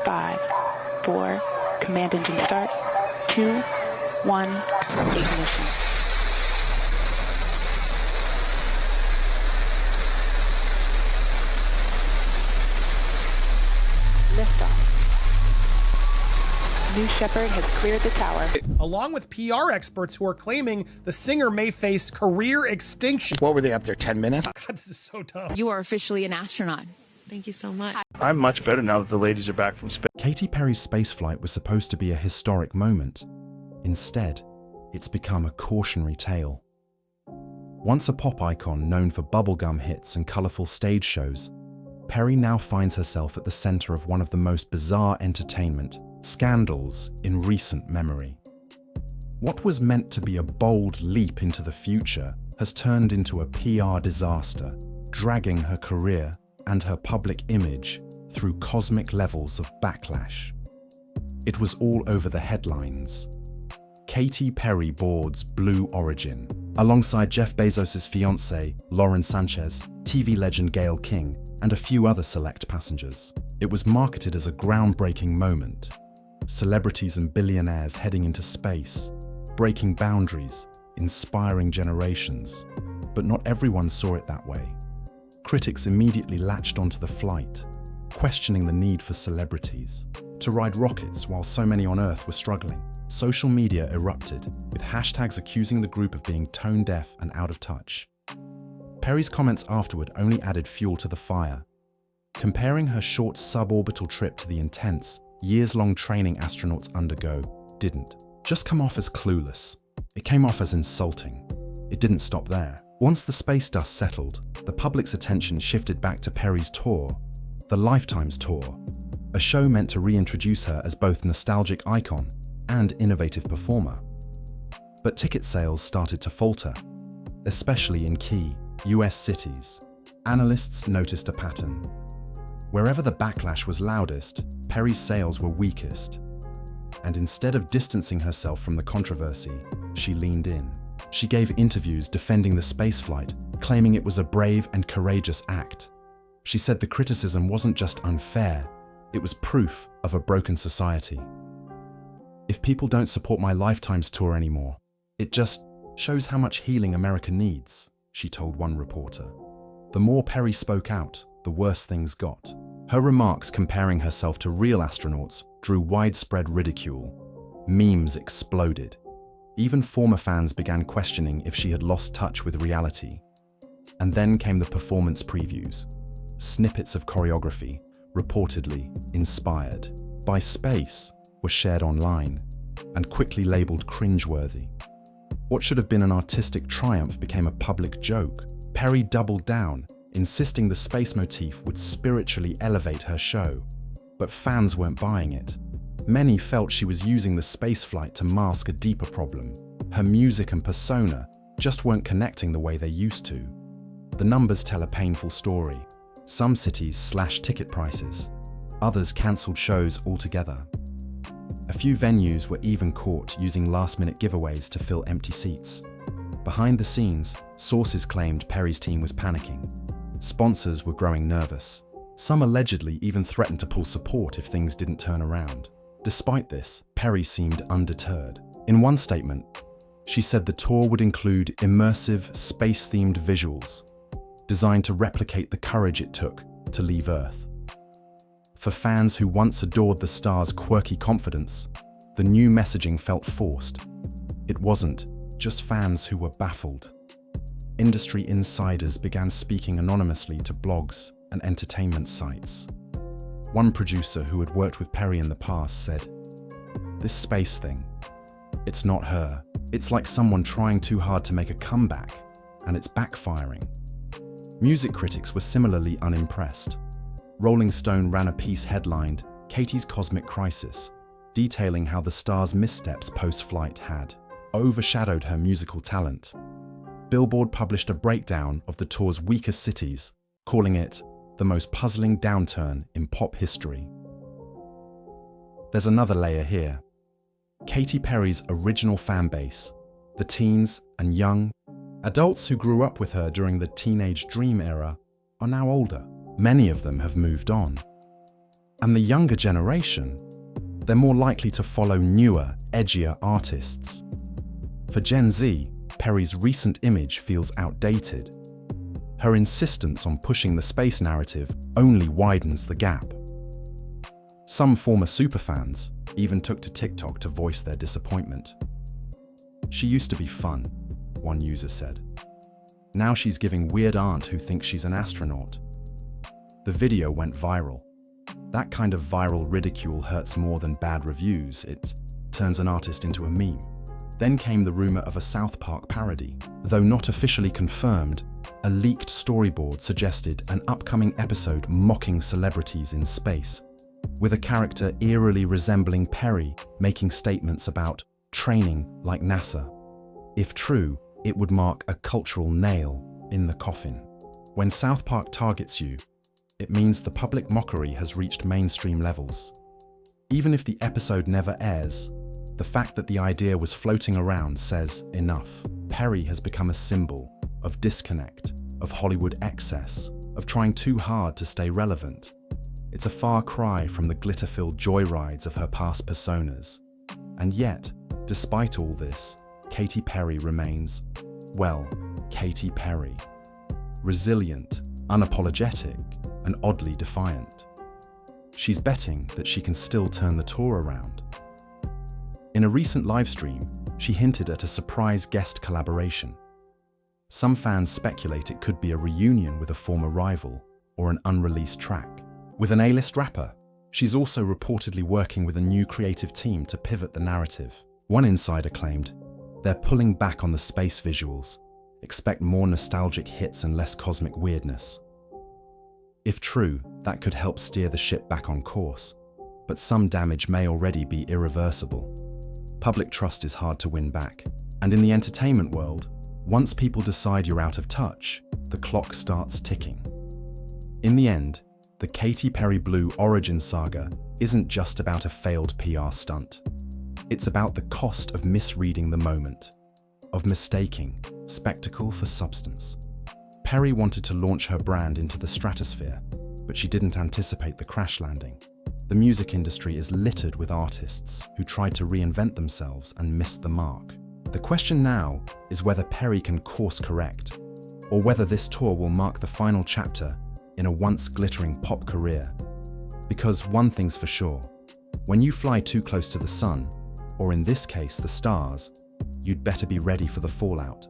5, 4, command engine start, 2, 1, ignition. Liftoff. New Shepard has cleared the tower. Along with PR experts who are claiming the singer may face career extinction. What were they up there, 10 minutes? God, this is so dumb. You are officially an astronaut. Thank you so much. I'm much better now that the ladies are back from space. Katy Perry's spaceflight was supposed to be a historic moment. Instead, it's become a cautionary tale. Once a pop icon known for bubblegum hits and colorful stage shows, Perry now finds herself at the center of one of the most bizarre entertainment scandals in recent memory. What was meant to be a bold leap into the future has turned into a PR disaster, dragging her career and her public image through cosmic levels of backlash. It was all over the headlines. Katy Perry boards Blue Origin, alongside Jeff Bezos' fiancée, Lauren Sanchez, TV legend Gayle King, and a few other select passengers. It was marketed as a groundbreaking moment. Celebrities and billionaires heading into space, breaking boundaries, inspiring generations. But not everyone saw it that way. Critics immediately latched onto the flight, questioning the need for celebrities to ride rockets while so many on Earth were struggling. Social media erupted, with hashtags accusing the group of being tone deaf and out of touch. Perry's comments afterward only added fuel to the fire, comparing her short suborbital trip to the intense, years-long training astronauts undergo didn't just come off as clueless. It came off as insulting. It didn't stop there. Once the space dust settled, the public's attention shifted back to Perry's tour, the Lifetime's Tour, a show meant to reintroduce her as both nostalgic icon and innovative performer. But ticket sales started to falter, especially in key US cities. Analysts noticed a pattern. Wherever the backlash was loudest, Perry's sales were weakest. And instead of distancing herself from the controversy, she leaned in. She gave interviews defending the spaceflight, claiming it was a brave and courageous act. She said the criticism wasn't just unfair, it was proof of a broken society. If people don't support my Lifetime's tour anymore, it just shows how much healing America needs, she told one reporter. The more Perry spoke out, the worse things got. Her remarks comparing herself to real astronauts drew widespread ridicule. Memes exploded. Even former fans began questioning if she had lost touch with reality. And then came the performance previews. Snippets of choreography, reportedly inspired by space, were shared online and quickly labeled cringeworthy. What should have been an artistic triumph became a public joke. Perry doubled down, insisting the space motif would spiritually elevate her show. But fans weren't buying it. Many felt she was using the spaceflight to mask a deeper problem. Her music and persona just weren't connecting the way they used to. The numbers tell a painful story. Some cities slashed ticket prices. Others cancelled shows altogether. A few venues were even caught using last-minute giveaways to fill empty seats. Behind the scenes, sources claimed Perry's team was panicking. Sponsors were growing nervous. Some allegedly even threatened to pull support if things didn't turn around. Despite this, Perry seemed undeterred. In one statement, she said the tour would include immersive, space-themed visuals, designed to replicate the courage it took to leave Earth. For fans who once adored the star's quirky confidence, the new messaging felt forced. It wasn't just fans who were baffled. Industry insiders began speaking anonymously to blogs and entertainment sites. One producer who had worked with Perry in the past said, "This space thing, it's not her. It's like someone trying too hard to make a comeback, and it's backfiring." Music critics were similarly unimpressed. Rolling Stone ran a piece headlined, "Katy's Cosmic Crisis," detailing how the star's missteps post-flight had overshadowed her musical talent. Billboard published a breakdown of the tour's weakest cities, calling it the most puzzling downturn in pop history. There's another layer here. Katy Perry's original fan base, the teens and young adults who grew up with her during the teenage dream era, are now older. Many of them have moved on. And the younger generation, they're more likely to follow newer, edgier artists. For Gen Z, Perry's recent image feels outdated. Her insistence on pushing the space narrative only widens the gap. Some former superfans even took to TikTok to voice their disappointment. "She used to be fun," one user said. "Now she's giving weird aunt who thinks she's an astronaut." The video went viral. That kind of viral ridicule hurts more than bad reviews. It turns an artist into a meme. Then came the rumor of a South Park parody. Though not officially confirmed, a leaked storyboard suggested an upcoming episode mocking celebrities in space, with a character eerily resembling Perry making statements about training like NASA. If true, it would mark a cultural nail in the coffin. When South Park targets you, it means the public mockery has reached mainstream levels. Even if the episode never airs, the fact that the idea was floating around says enough. Perry has become a symbol of disconnect, of Hollywood excess, of trying too hard to stay relevant. It's a far cry from the glitter-filled joyrides of her past personas. And yet, despite all this, Katy Perry remains, well, Katy Perry. Resilient, unapologetic, and oddly defiant. She's betting that she can still turn the tour around. In a recent livestream, she hinted at a surprise guest collaboration. Some fans speculate it could be a reunion with a former rival or an unreleased track. With an A-list rapper, she's also reportedly working with a new creative team to pivot the narrative. One insider claimed, "They're pulling back on the space visuals. Expect more nostalgic hits and less cosmic weirdness." If true, that could help steer the ship back on course, but some damage may already be irreversible. Public trust is hard to win back, and in the entertainment world, once people decide you're out of touch, the clock starts ticking. In the end, the Katy Perry Blue origin saga isn't just about a failed PR stunt. It's about the cost of misreading the moment, of mistaking spectacle for substance. Perry wanted to launch her brand into the stratosphere, but she didn't anticipate the crash landing. The music industry is littered with artists who tried to reinvent themselves and missed the mark. The question now is whether Perry can course correct, or whether this tour will mark the final chapter in a once glittering pop career. Because one thing's for sure, when you fly too close to the sun, or in this case the stars, you'd better be ready for the fallout.